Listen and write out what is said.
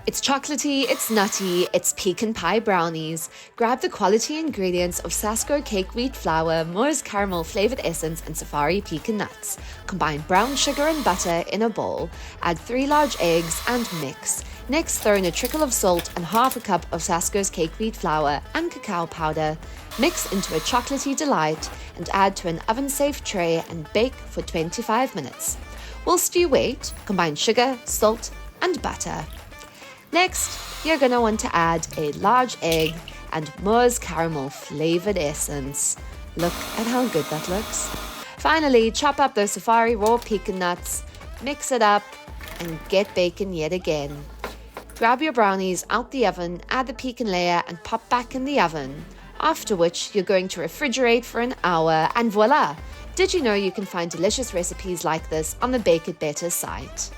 It's chocolatey, it's nutty, it's pecan pie brownies. Grab the quality ingredients of Sasko cake wheat flour, Moore's caramel flavoured essence and safari pecan nuts. Combine brown sugar and butter in a bowl. Add 3 large eggs and mix. Next, throw in a trickle of salt and half a cup of Sasko's cake wheat flour and cacao powder. Mix into a chocolatey delight and add to an oven-safe tray and bake for 25 minutes. Whilst you wait, combine sugar, salt and butter. Next, you're going to want to add a large egg and Moore's caramel flavoured essence. Look at how good that looks. Finally, chop up those safari raw pecan nuts, mix it up and get baking yet again. Grab your brownies out the oven, add the pecan layer and pop back in the oven. After which, you're going to refrigerate for an hour and voila! Did you know you can find delicious recipes like this on the Bake It Better site?